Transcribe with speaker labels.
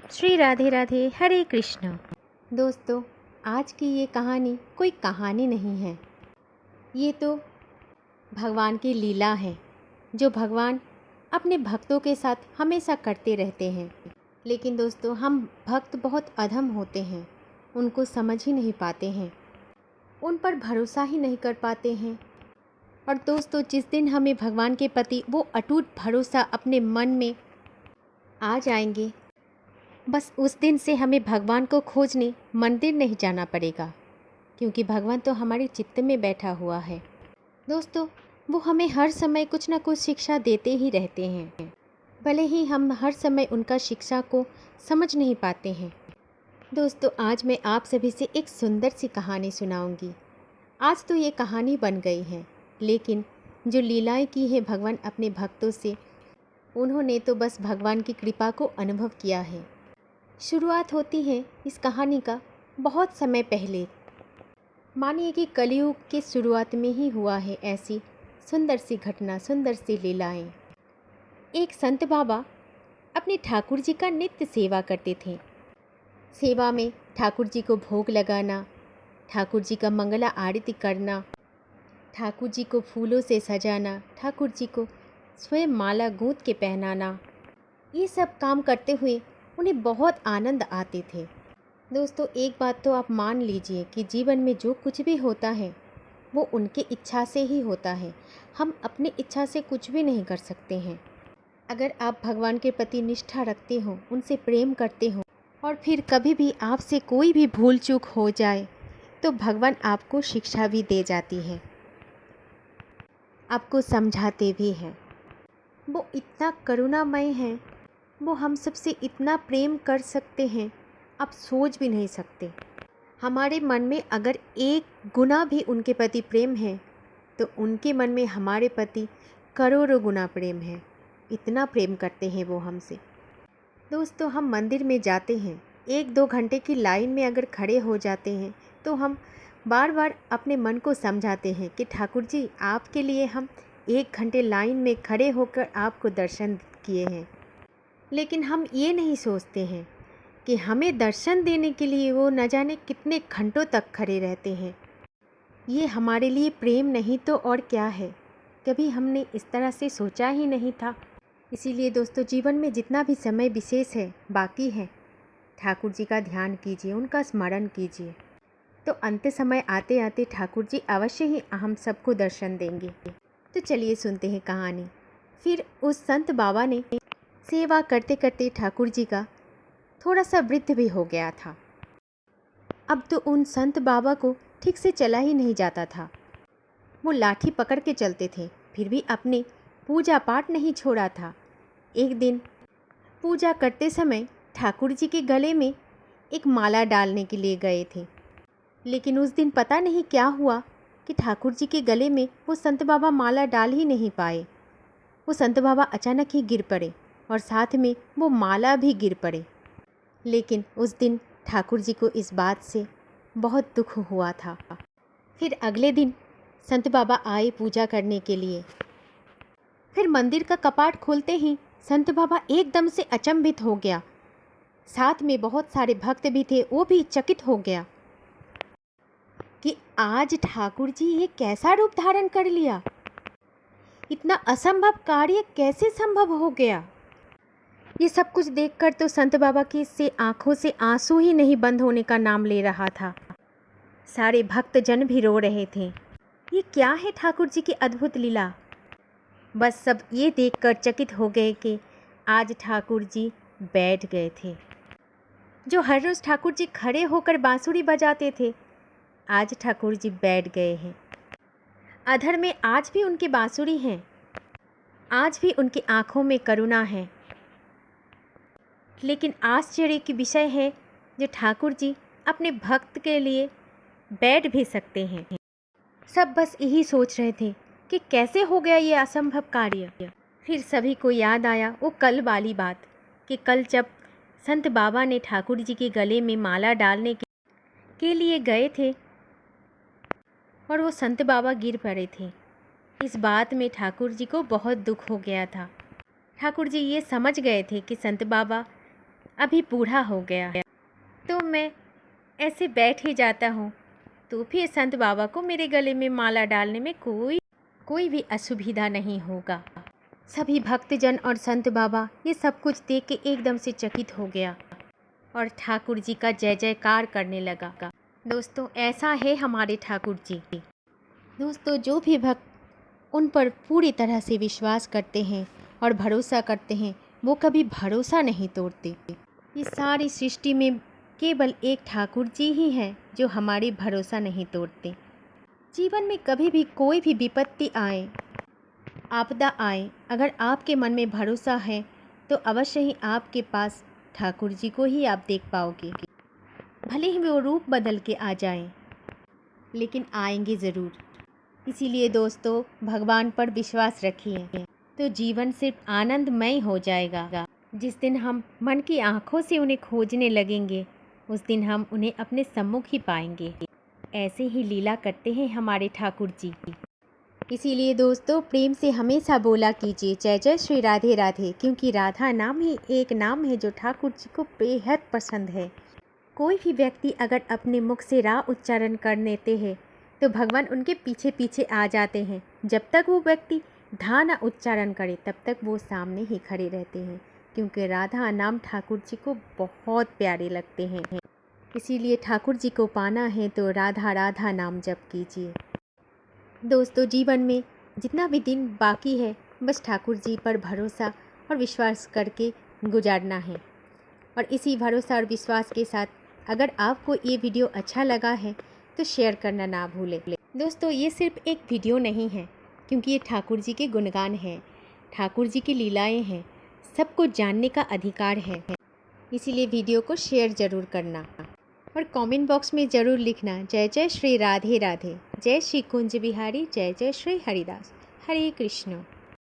Speaker 1: श्री राधे राधे हरे कृष्ण। दोस्तों, आज की ये कहानी कोई कहानी नहीं है। ये तो भगवान की लीला है जो भगवान अपने भक्तों के साथ हमेशा करते रहते हैं। लेकिन दोस्तों, हम भक्त बहुत अधम होते हैं, उनको समझ ही नहीं पाते हैं, उन पर भरोसा ही नहीं कर पाते हैं। और दोस्तों, जिस दिन हमें भगवान के प्रति वो अटूट भरोसा अपने मन में आ जाएंगे, बस उस दिन से हमें भगवान को खोजने मंदिर नहीं जाना पड़ेगा, क्योंकि भगवान तो हमारे चित्त में बैठा हुआ है। दोस्तों, वो हमें हर समय कुछ ना कुछ शिक्षा देते ही रहते हैं, भले ही हम हर समय उनका शिक्षा को समझ नहीं पाते हैं। दोस्तों, आज मैं आप सभी से एक सुंदर सी कहानी सुनाऊंगी। आज तो ये कहानी बन गई है, लेकिन जो लीलाएं की है भगवान अपने भक्तों से, उन्होंने तो बस भगवान की कृपा को अनुभव किया है। शुरुआत होती है इस कहानी का बहुत समय पहले। मानिए कि कलयुग के शुरुआत में ही हुआ है ऐसी सुंदर सी घटना, सुंदर सी लीलाएं। एक संत बाबा अपने ठाकुर जी का नित्य सेवा करते थे। सेवा में ठाकुर जी को भोग लगाना, ठाकुर जी का मंगला आरती करना, ठाकुर जी को फूलों से सजाना, ठाकुर जी को स्वयं माला गूंथ के पहनाना, ये सब काम करते हुए उन्हें बहुत आनंद आते थे। दोस्तों, एक बात तो आप मान लीजिए कि जीवन में जो कुछ भी होता है वो उनके इच्छा से ही होता है। हम अपनी इच्छा से कुछ भी नहीं कर सकते हैं। अगर आप भगवान के प्रति निष्ठा रखते हो, उनसे प्रेम करते हो, और फिर कभी भी आपसे कोई भी भूल चूक हो जाए तो भगवान आपको शिक्षा भी दे जाती है, आपको समझाते भी हैं। वो इतना करुणामय हैं, वो हम सबसे इतना प्रेम कर सकते हैं, आप सोच भी नहीं सकते। हमारे मन में अगर एक गुना भी उनके प्रति प्रेम है तो उनके मन में हमारे प्रति करोड़ों गुना प्रेम है। इतना प्रेम करते हैं वो हमसे। दोस्तों, हम मंदिर में जाते हैं, 1-2 घंटे की लाइन में अगर खड़े हो जाते हैं तो हम बार बार अपने मन को समझाते हैं कि ठाकुर जी, आपके लिए हम 1 घंटे लाइन में खड़े होकर आपको दर्शन किए हैं। लेकिन हम ये नहीं सोचते हैं कि हमें दर्शन देने के लिए वो न जाने कितने घंटों तक खड़े रहते हैं। ये हमारे लिए प्रेम नहीं तो और क्या है। कभी हमने इस तरह से सोचा ही नहीं था। इसीलिए दोस्तों, जीवन में जितना भी समय विशेष है, बाकी है, ठाकुर जी का ध्यान कीजिए, उनका स्मरण कीजिए, तो अंत समय आते आते ठाकुर जी अवश्य ही हम सबको दर्शन देंगे। तो चलिए सुनते हैं कहानी। फिर उस संत बाबा ने सेवा करते करते ठाकुर जी का थोड़ा सा वृद्ध भी हो गया था। अब तो उन संत बाबा को ठीक से चला ही नहीं जाता था। वो लाठी पकड़ के चलते थे, फिर भी अपने पूजा पाठ नहीं छोड़ा था। एक दिन पूजा करते समय ठाकुर जी के गले में एक माला डालने के लिए गए थे, लेकिन उस दिन पता नहीं क्या हुआ कि ठाकुर जी के गले में वो संत बाबा माला डाल ही नहीं पाए। वो संत बाबा अचानक ही गिर पड़े और साथ में वो माला भी गिर पड़े। लेकिन उस दिन ठाकुर जी को इस बात से बहुत दुख हुआ था। फिर अगले दिन संत बाबा आए पूजा करने के लिए। फिर मंदिर का कपाट खोलते ही संत बाबा एकदम से अचंभित हो गया। साथ में बहुत सारे भक्त भी थे, वो भी चकित हो गया कि आज ठाकुर जी ये कैसा रूप धारण कर लिया, इतना असंभव कार्य कैसे संभव हो गया। ये सब कुछ देखकर तो संत बाबा की से आंखों से आंसू ही नहीं बंद होने का नाम ले रहा था। सारे भक्तजन भी रो रहे थे। ये क्या है ठाकुर जी की अद्भुत लीला। बस सब ये देखकर चकित हो गए कि आज ठाकुर जी बैठ गए थे। जो हर रोज़ ठाकुर जी खड़े होकर बांसुरी बजाते थे, आज ठाकुर जी बैठ गए हैं। अधर में आज भी उनकी बांसुरी हैं, आज भी उनकी आंखों में करुणा है। लेकिन आश्चर्य की विषय है जो ठाकुर जी अपने भक्त के लिए बैठ भी सकते हैं। सब बस यही सोच रहे थे कि कैसे हो गया ये असंभव कार्य। फिर सभी को याद आया वो कल वाली बात कि कल जब संत बाबा ने ठाकुर जी के गले में माला डालने के लिए गए थे और वो संत बाबा गिर पड़े थे। इस बात में ठाकुर जी को बहुत दुख हो गया था। ठाकुर जी ये समझ गए थे कि संत बाबा अभी बूढ़ा हो गया है तो मैं ऐसे बैठ ही जाता हूँ, तो फिर संत बाबा को मेरे गले में माला डालने में कोई भी असुविधा नहीं होगा। सभी भक्तजन और संत बाबा ये सब कुछ देख के एकदम से चकित हो गया और ठाकुर जी का जय जयकार करने लगा। दोस्तों, ऐसा है हमारे ठाकुर जी। दोस्तों, जो भी भक्त उन पर पूरी तरह से विश्वास करते हैं और भरोसा करते हैं, वो कभी भरोसा नहीं तोड़ते। इस सारी सृष्टि में केवल एक ठाकुर जी ही हैं जो हमारी भरोसा नहीं तोड़ते। जीवन में कभी भी कोई भी विपत्ति आए, आपदा आए, अगर आपके मन में भरोसा है तो अवश्य ही आपके पास ठाकुर जी को ही आप देख पाओगे। भले ही वो रूप बदल के आ जाएं, लेकिन आएंगे ज़रूर। इसीलिए दोस्तों, भगवान पर विश्वास रखिए तो जीवन सिर्फ आनंदमय हो जाएगा। जिस दिन हम मन की आँखों से उन्हें खोजने लगेंगे, उस दिन हम उन्हें अपने सम्मुख ही पाएंगे। ऐसे ही लीला करते हैं हमारे ठाकुर जी। इसीलिए दोस्तों, प्रेम से हमेशा बोला कीजिए जय जय श्री राधे राधे, क्योंकि राधा नाम ही एक नाम है जो ठाकुर जी को बेहद पसंद है। कोई भी व्यक्ति अगर अपने मुख से रा उच्चारण कर लेते हैं तो भगवान उनके पीछे पीछे आ जाते हैं। जब तक वो व्यक्ति धा ना उच्चारण करे तब तक वो सामने ही खड़े रहते हैं, क्योंकि राधा नाम ठाकुर जी को बहुत प्यारे लगते हैं। इसीलिए ठाकुर जी को पाना है तो राधा राधा नाम जप कीजिए। दोस्तों, जीवन में जितना भी दिन बाकी है, बस ठाकुर जी पर भरोसा और विश्वास करके गुजारना है। और इसी भरोसा और विश्वास के साथ अगर आपको ये वीडियो अच्छा लगा है तो शेयर करना ना भूलें। दोस्तों, ये सिर्फ एक वीडियो नहीं है, क्योंकि ये ठाकुर जी के गुणगान हैं, ठाकुर जी की लीलाएं हैं, सबको जानने का अधिकार है। इसीलिए वीडियो को शेयर ज़रूर करना और कमेंट बॉक्स में ज़रूर लिखना जय जय श्री राधे राधे, जय श्री कुंज बिहारी, जय जय श्री हरिदास, हरे कृष्ण।